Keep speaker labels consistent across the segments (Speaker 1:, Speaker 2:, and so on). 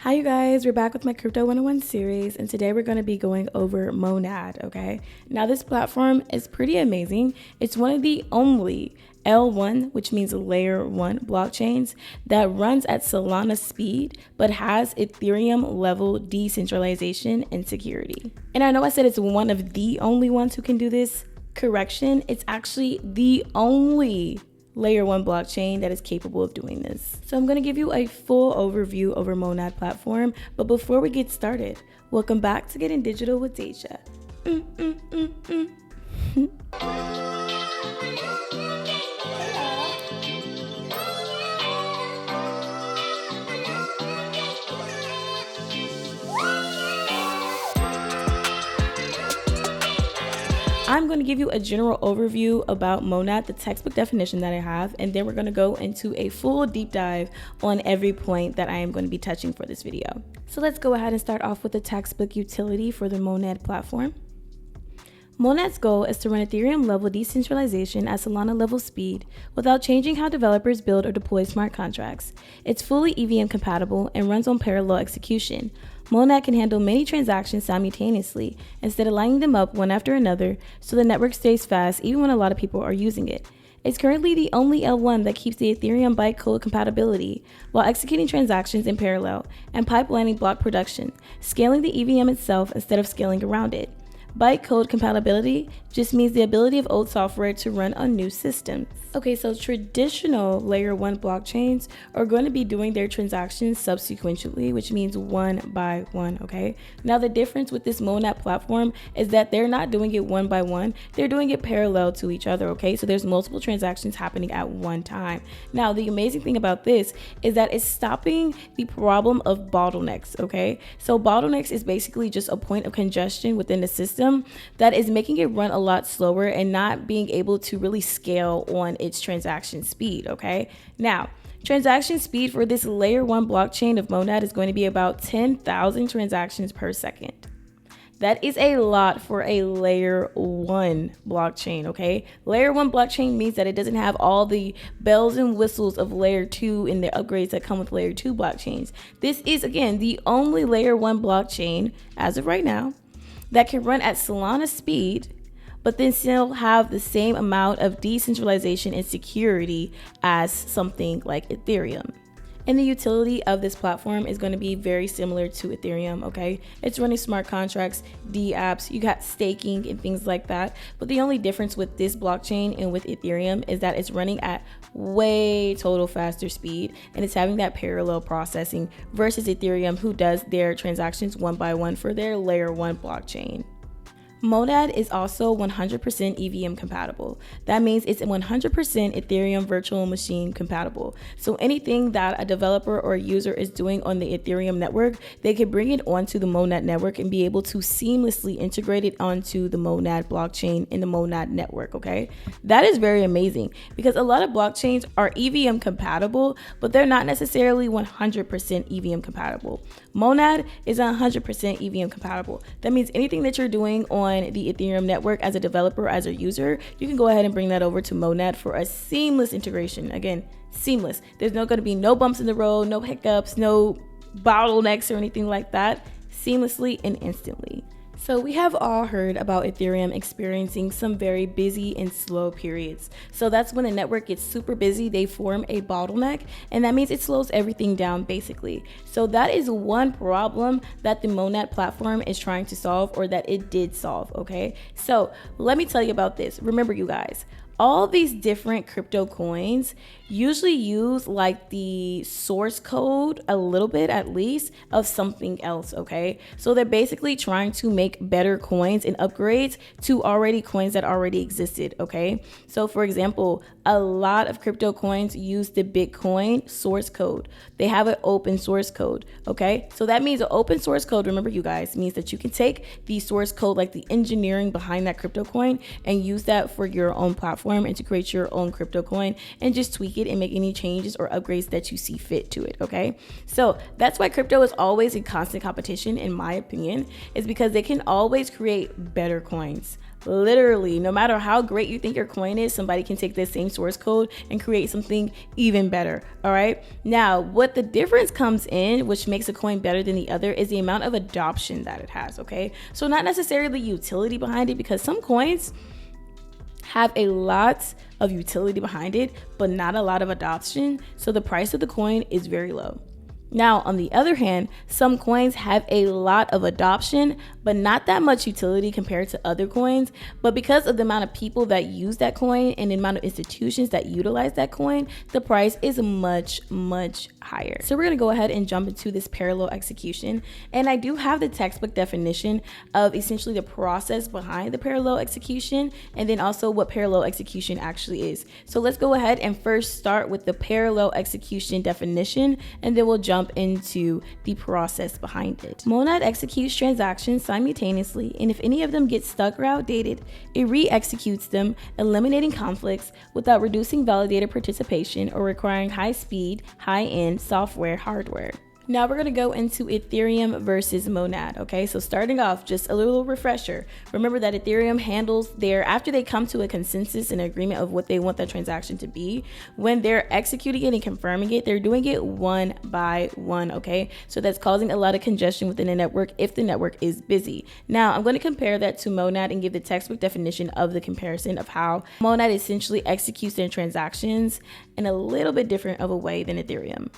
Speaker 1: Hi you guys, we're back with my Crypto 101 series, and today we're going to be going over Monad, okay? Now this platform is pretty amazing. It's one of the only L1, which means layer 1 blockchains that runs at Solana speed but has Ethereum level decentralization and security. And I know I said it's one of the only ones who can do this. Correction, it's actually the only layer 1 blockchain that is capable of doing this. So I'm going to give you a full overview over Monad platform, but before we get started, welcome back to Getting Digital with Deja. I'm going to give you a general overview about Monad, the textbook definition that I have, and then we're going to go into a full deep dive on every point that I am going to be touching for this video. So let's go ahead and start off with the textbook utility for the Monad platform. Monad's goal is to run Ethereum level decentralization at Solana level speed without changing how developers build or deploy smart contracts. It's fully EVM compatible and runs on parallel execution. Monad can handle many transactions simultaneously instead of lining them up one after another, so the network stays fast even when a lot of people are using it. It's currently the only L1 that keeps the Ethereum bytecode compatibility while executing transactions in parallel and pipelining block production, scaling the EVM itself instead of scaling around it. Bytecode compatibility just means the ability of old software to run on new systems. Okay, so traditional layer 1 blockchains are going to be doing their transactions subsequently, which means one by one, okay? Now the difference with this Monad platform is that they're not doing it one by one, they're doing it parallel to each other, okay? So there's multiple transactions happening at one time. Now the amazing thing about this is that it's stopping the problem of bottlenecks, okay? So bottlenecks is basically just a point of congestion within the system that is making it run a lot slower and not being able to really scale on its transaction speed, okay? Now, transaction speed for this layer 1 blockchain of Monad is going to be about 10,000 transactions per second. That is a lot for a layer 1 blockchain, okay? Layer 1 blockchain means that it doesn't have all the bells and whistles of layer 2 and the upgrades that come with layer 2 blockchains. This is, again, the only layer 1 blockchain, as of right now, that can run at Solana speed but then still have the same amount of decentralization and security as something like Ethereum. And the utility of this platform is going to be very similar to Ethereum, okay? It's running smart contracts, dApps, you got staking and things like that. But the only difference with this blockchain and with Ethereum is that it's running at way total faster speed and it's having that parallel processing versus Ethereum, who does their transactions one by one for their layer 1 blockchain. Monad is also 100% EVM compatible. That means it's 100% Ethereum virtual machine compatible. So anything that a developer or a user is doing on the Ethereum network, they can bring it onto the Monad network and be able to seamlessly integrate it onto the Monad blockchain in the Monad network, okay? That is very amazing because a lot of blockchains are EVM compatible, but they're not necessarily 100% EVM compatible. Monad is 100% EVM compatible. That means anything that you're doing on the Ethereum network as a developer, as a user, you can go ahead and bring that over to Monad for a seamless integration. Again, seamless. There's not going to be no bumps in the road, no hiccups, no bottlenecks or anything like that. Seamlessly and instantly. So we have all heard about Ethereum experiencing some very busy and slow periods. So that's when the network gets super busy, they form a bottleneck, and that means it slows everything down basically. So that is one problem that the Monad platform is trying to solve, or that it did solve, okay? So let me tell you about this. Remember, you guys, all these different crypto coins usually use like the source code, a little bit at least, of something else, okay? So they're basically trying to make better coins and upgrades to already coins that already existed, okay? So for example, a lot of crypto coins use the Bitcoin source code. They have an open source code, okay? So that means an open source code, remember you guys, means that you can take the source code, like the engineering behind that crypto coin, and use that for your own platform platform and to create your own crypto coin and just tweak it and make any changes or upgrades that you see fit to it, okay? So that's why crypto is always in constant competition, in my opinion, is because they can always create better coins. Literally, no matter how great you think your coin is, somebody can take this same source code and create something even better. All right. Now, what the difference comes in, which makes a coin better than the other, is the amount of adoption that it has. Okay. So not necessarily the utility behind it, because some coins have a lot of utility behind it, but not a lot of adoption. So the price of the coin is very low. Now, on the other hand, some coins have a lot of adoption, but not that much utility compared to other coins. But because of the amount of people that use that coin and the amount of institutions that utilize that coin, the price is much, much higher. So we're going to go ahead and jump into this parallel execution. And I do have the textbook definition of essentially the process behind the parallel execution, and then also what parallel execution actually is. So let's go ahead and first start with the parallel execution definition, and then we'll jump into the process behind it. Monad executes transactions simultaneously, and if any of them get stuck or outdated, it re-executes them, eliminating conflicts without reducing validator participation or requiring high-speed, high-end software hardware. Now we're going to go into Ethereum versus Monad. Okay, so starting off, just a little refresher. Remember that Ethereum handles after they come to a consensus and agreement of what they want that transaction to be, when they're executing it and confirming it, they're doing it one by one. Okay, so that's causing a lot of congestion within the network if the network is busy. Now I'm going to compare that to Monad and give the textbook definition of the comparison of how Monad essentially executes their transactions in a little bit different of a way than Ethereum.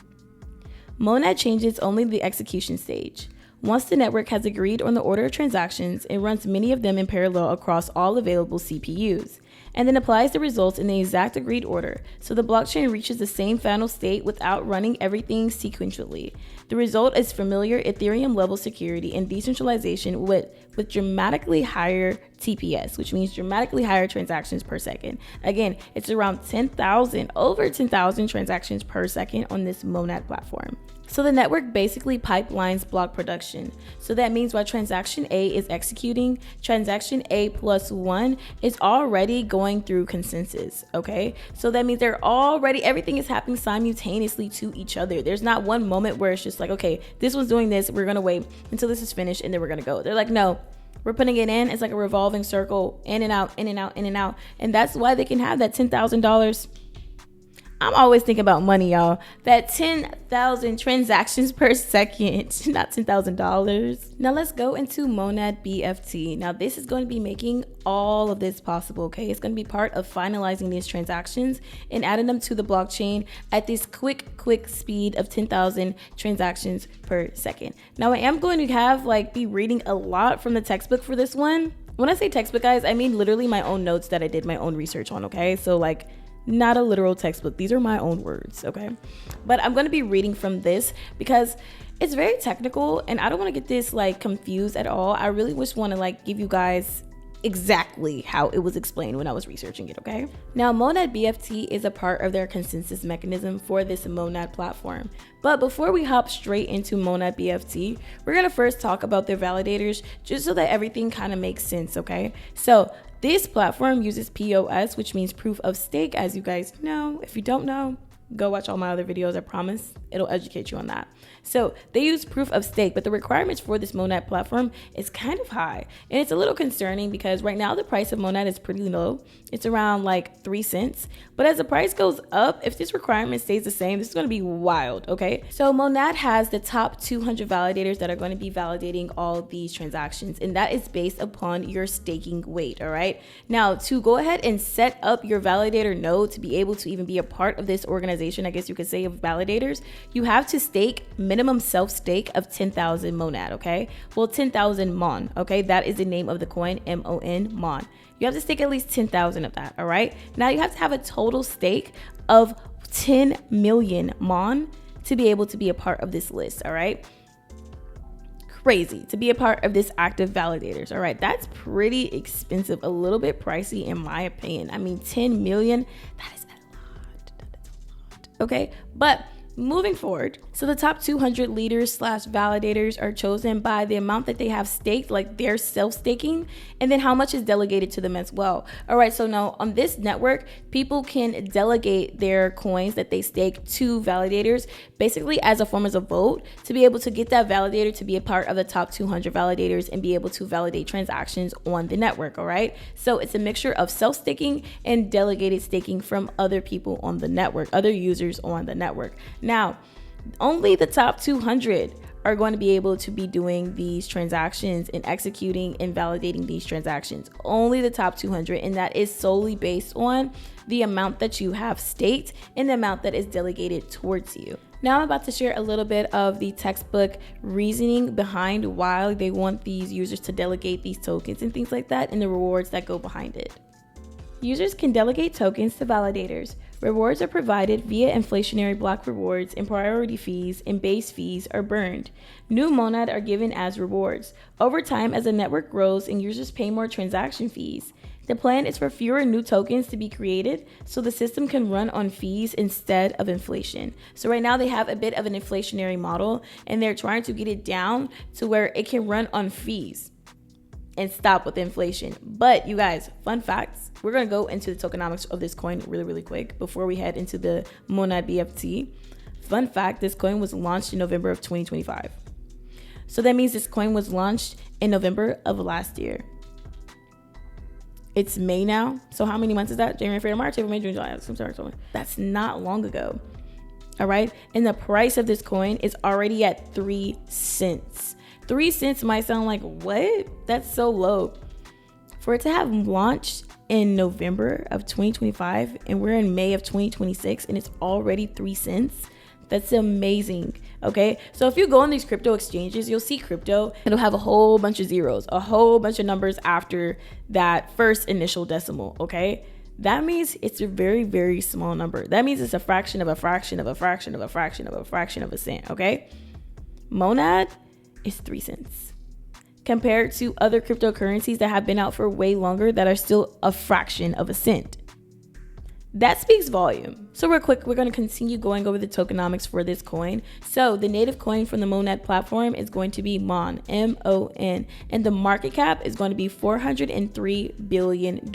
Speaker 1: Monad changes only the execution stage. Once the network has agreed on the order of transactions, it runs many of them in parallel across all available CPUs, and then applies the results in the exact agreed order, so the blockchain reaches the same final state without running everything sequentially. The result is familiar Ethereum level security and decentralization with dramatically higher TPS, which means dramatically higher transactions per second. Again, it's around over 10,000 transactions per second on this Monad platform. So the network basically pipelines block production. So that means while transaction A is executing, transaction A plus 1 is already going through consensus, okay? So that means everything is happening simultaneously to each other. There's not one moment where it's just like, okay, this one's doing this, we're gonna wait until this is finished and then we're gonna go. They're like, no, we're putting it in. It's like a revolving circle, in and out, in and out, in and out. And that's why they can have that $10,000. I'm always thinking about money, y'all. That 10,000 transactions per second, not $10,000. Now let's go into Monad BFT. Now this is going to be making all of this possible, okay? It's going to be part of finalizing these transactions and adding them to the blockchain at this quick speed of 10,000 transactions per second. Now I am going to be reading a lot from the textbook for this one. When I say textbook, guys, I mean literally my own notes that I did my own research on, okay? So not a literal textbook. These are my own words, okay? But I'm going to be reading from this because it's very technical and I don't want to get this confused at all. I really just want to give you guys exactly how it was explained when I was researching it, okay? Now, Monad BFT is a part of their consensus mechanism for this Monad platform. But before we hop straight into Monad BFT, we're going to first talk about their validators just so that everything kind of makes sense, okay? So this platform uses POS, which means proof of stake, as you guys know. If you don't know, go watch all my other videos. I promise it'll educate you on that. So they use proof of stake, but the requirements for this Monad platform is kind of high. And it's a little concerning because right now the price of Monad is pretty low. It's around 3 cents. But as the price goes up, if this requirement stays the same, this is going to be wild, okay? So Monad has the top 200 validators that are going to be validating all these transactions. And that is based upon your staking weight, all right? Now, to go ahead and set up your validator node to be able to even be a part of this organization, I guess you could say, of validators, you have to stake minimum self-stake of 10,000 Monad, okay? Well, 10,000 Mon, okay? That is the name of the coin, M-O-N, Mon. You have to stake at least 10,000 of that, all right? Now you have to have a total stake of 10 million Mon to be able to be a part of this list, all right? Crazy to be a part of this active validators, all right? That's pretty expensive, a little bit pricey in my opinion. I mean, 10 million, that is a lot, okay? But moving forward, So the top 200 leaders / validators are chosen by the amount that they have staked, like their self-staking, and then how much is delegated to them as well. All right, so now on this network, people can delegate their coins that they stake to validators, basically as a form of a vote, to be able to get that validator to be a part of the top 200 validators and be able to validate transactions on the network. All right, so it's a mixture of self-staking and delegated staking from other people on the network, other users on the network. Now, only the top 200 are going to be able to be doing these transactions and executing and validating these transactions. Only the top 200, and that is solely based on the amount that you have staked and the amount that is delegated towards you. Now I'm about to share a little bit of the textbook reasoning behind why they want these users to delegate these tokens and things like that, and the rewards that go behind it. Users can delegate tokens to validators. Rewards are provided via inflationary block rewards, and priority fees and base fees are burned. New monad are given as rewards. Over time, as the network grows and users pay more transaction fees. The plan is for fewer new tokens to be created so the system can run on fees instead of inflation. So right now they have a bit of an inflationary model, and they're trying to get it down to where it can run on fees and stop with inflation. But you guys, fun facts, we're going to go into the tokenomics of this coin really quick before we head into the Monad BFT. Fun fact, this coin was launched in November of 2025. So that means this coin was launched in November of last year. It's May now. So how many months is that? January, February, March, April, May, June, July, September. That's not long ago. All right. And the price of this coin is already at 3 cents. 3 cents might sound like, what? That's so low. For it to have launched in November of 2025 and we're in May of 2026 and it's already 3 cents, that's amazing. Okay, so if you go on these crypto exchanges, you'll see crypto, it'll have a whole bunch of zeros, a whole bunch of numbers after that first initial decimal. Okay, that means it's a very small number. That means it's a fraction of a fraction of a fraction of a fraction of a fraction of a cent. Okay, Monad is 3 cents compared to other cryptocurrencies that have been out for way longer that are still a fraction of a cent. That speaks volume. So real quick, we're going to continue going over the tokenomics for this coin. So the native coin from the Monad platform is going to be MON, M-O-N, and the market cap is going to be $403 billion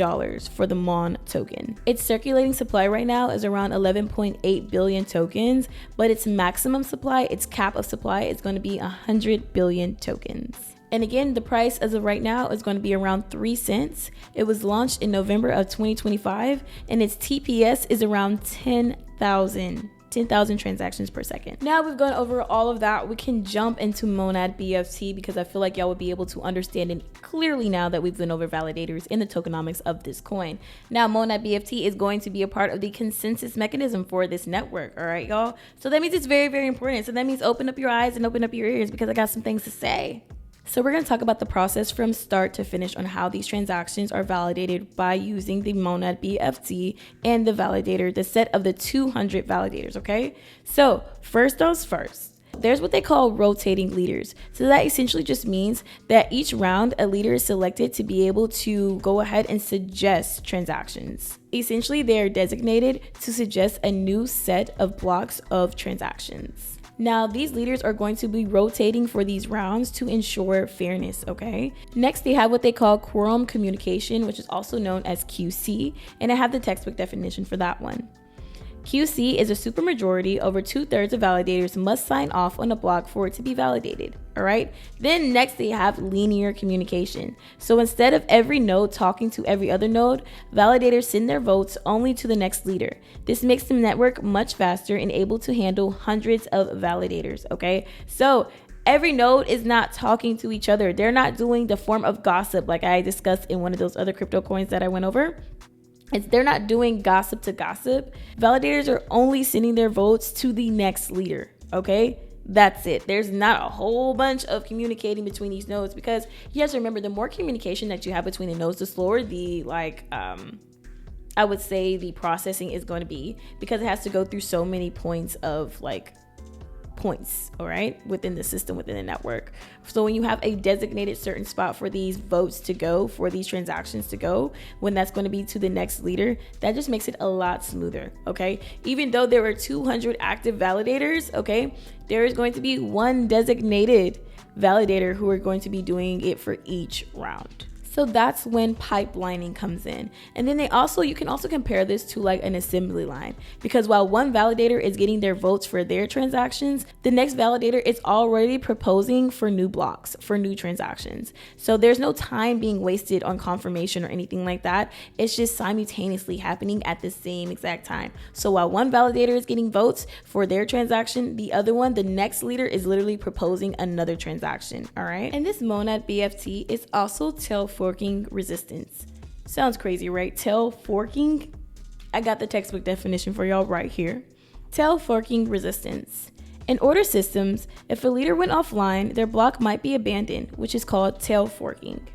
Speaker 1: for the MON token. Its circulating supply right now is around 11.8 billion tokens, but its maximum supply, its cap of supply is going to be 100 billion tokens. And again, the price as of right now is going to be around 3 cents. It was launched in November of 2025 and its TPS is around 10,000 transactions per second. Now we've gone over all of that, we can jump into Monad BFT because I feel like y'all would be able to understand it clearly now that we've been over validators and the tokenomics of this coin. Now Monad BFT is going to be a part of the consensus mechanism for this network. All right, y'all. So that means it's very important. So that means open up your eyes and open up your ears because I got some things to say. So we're going to talk about the process from start to finish on how these transactions are validated by using the Monad BFT and the validator, the set of the 200 validators, okay? So first things first. There's what they call rotating leaders. So that essentially just means that each round a leader is selected to be able to go ahead and suggest transactions. Essentially, they are designated to suggest a new set of blocks of transactions. Now, these leaders are going to be rotating for these rounds to ensure fairness, okay? Next, they have what they call quorum communication, which is also known as QC, and I have the textbook definition for that one. QC is a supermajority. Over 2/3 of validators must sign off on a block for it to be validated, all right? Then next they have linear communication. So instead of every node talking to every other node, validators send their votes only to the next leader. This makes the network much faster and able to handle hundreds of validators, okay? So every node is not talking to each other. They're not doing the form of gossip like I discussed in one of those other crypto coins that I went over. They're not doing gossip to gossip. Validators are only sending their votes to the next leader, okay? That's it. There's not a whole bunch of communicating between these nodes because you have to remember, the more communication that you have between the nodes, the slower the I would say the processing is going to be, because it has to go through so many points of points, all right, within the system, within the network. So when you have a designated certain spot for these votes to go, for these transactions to go, when that's going to be to the next leader, that just makes it a lot smoother, okay? Even though there are 200 active validators, okay, there is going to be one designated validator who are going to be doing it for each round. So that's when pipelining comes in. And then you can also compare this to like an assembly line, because while one validator is getting their votes for their transactions, the next validator is already proposing for new blocks, for new transactions. So there's no time being wasted on confirmation or anything like that. It's just simultaneously happening at the same exact time. So while one validator is getting votes for their transaction, the other one, the next leader, is literally proposing another transaction, all right? And this monad BFT is also tail forking resistance. Sounds crazy, right? Tail forking. I got the textbook definition for y'all right here. Tail forking resistance. In order systems, if a leader went offline, their block might be abandoned, which is called tail forking.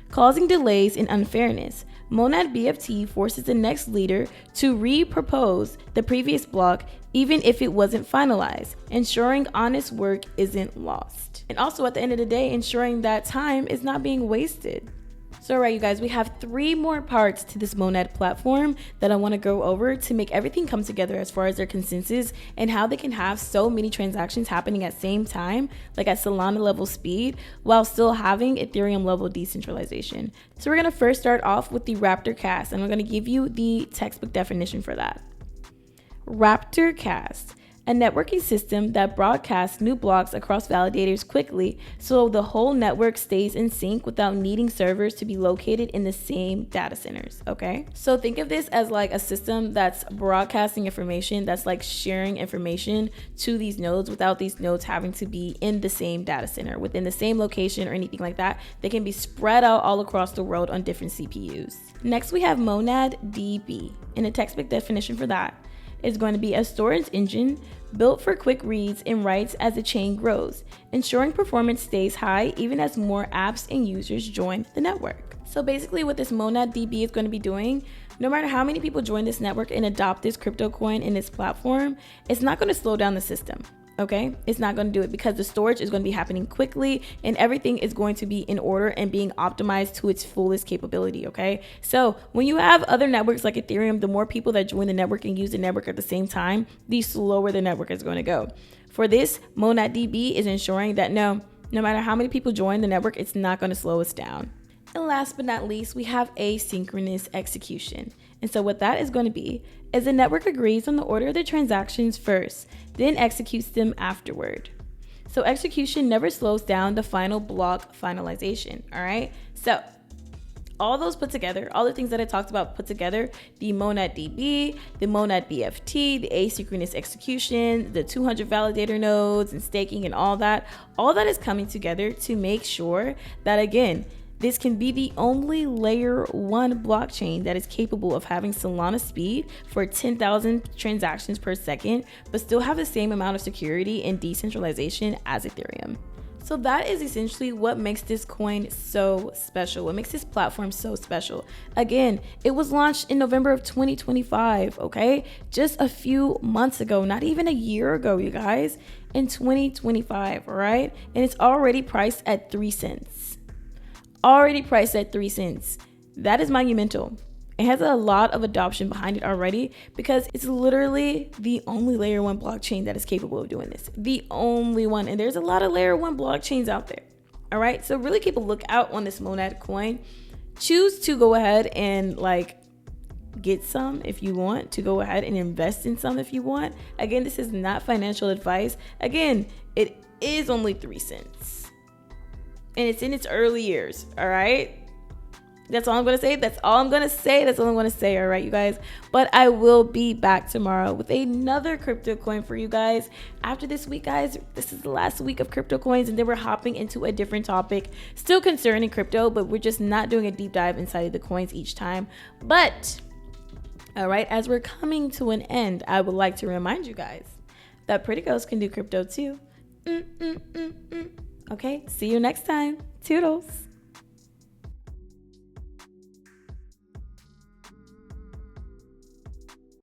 Speaker 1: Causing delays and unfairness, monad BFT forces the next leader to re-propose the previous block even if it wasn't finalized, ensuring honest work isn't lost. And also at the end of the day, ensuring that time is not being wasted. So all right, you guys, we have 3 more parts to this monad platform that I want to go over to make everything come together as far as their consensus and how they can have so many transactions happening at the same time, like at Solana level speed, while still having Ethereum level decentralization. So we're going to first start off with the Raptor cast, and I'm going to give you the textbook definition for that. Raptor cast, a networking system that broadcasts new blocks across validators quickly so the whole network stays in sync without needing servers to be located in the same data centers, okay? So think of this as like a system that's broadcasting information, that's like sharing information to these nodes without these nodes having to be in the same data center, within the same location or anything like that. They can be spread out all across the world on different CPUs. Next, we have monad DB, and a textbook definition for that is going to be a storage engine built for quick reads and writes as the chain grows, ensuring performance stays high even as more apps and users join the network. So basically what this monad DB is going to be doing, no matter how many people join this network and adopt this crypto coin in this platform, it's not going to slow down the system. Okay, it's not going to do it because the storage is going to be happening quickly and everything is going to be in order and being optimized to its fullest capability. Okay, so when you have other networks like Ethereum, the more people that join the network and use the network at the same time, the slower the network is going to go. For this, monad DB is ensuring that no matter how many people join the network, it's not going to slow us down. And last but not least, we have asynchronous execution. And so what that is going to be is the network agrees on the order of the transactions first, then executes them afterward. So execution never slows down the final block finalization, all right? So all those put together, all the things that I talked about put together, the monad DB, the monad BFT, the asynchronous execution, the 200 validator nodes and staking and all that is coming together to make sure that, again, this can be the only layer 1 blockchain that is capable of having Solana speed for 10,000 transactions per second, but still have the same amount of security and decentralization as Ethereum. So that is essentially what makes this coin so special, what makes this platform so special. Again, it was launched in November of 2025, okay? Just a few months ago, not even a year ago, you guys, in 2025, all right? And it's already priced at 3 cents. Already priced at 3 cents. That is monumental. It has a lot of adoption behind it already because it's literally the only layer 1 blockchain that is capable of doing this. The only one. And there's a lot of layer 1 blockchains out there. All right. So really keep a lookout on this monad coin. Choose to go ahead and get some if you want, to go ahead and invest in some if you want. Again, this is not financial advice. Again, it is only 3 cents. And it's in its early years, all right? That's all I'm going to say. That's all I'm going to say, all right, you guys? But I will be back tomorrow with another crypto coin for you guys. After this week, guys, this is the last week of crypto coins, and then we're hopping into a different topic, still concerning crypto, but we're just not doing a deep dive inside of the coins each time. But, all right, as we're coming to an end, I would like to remind you guys that pretty girls can do crypto too. Okay, see you next time. Toodles.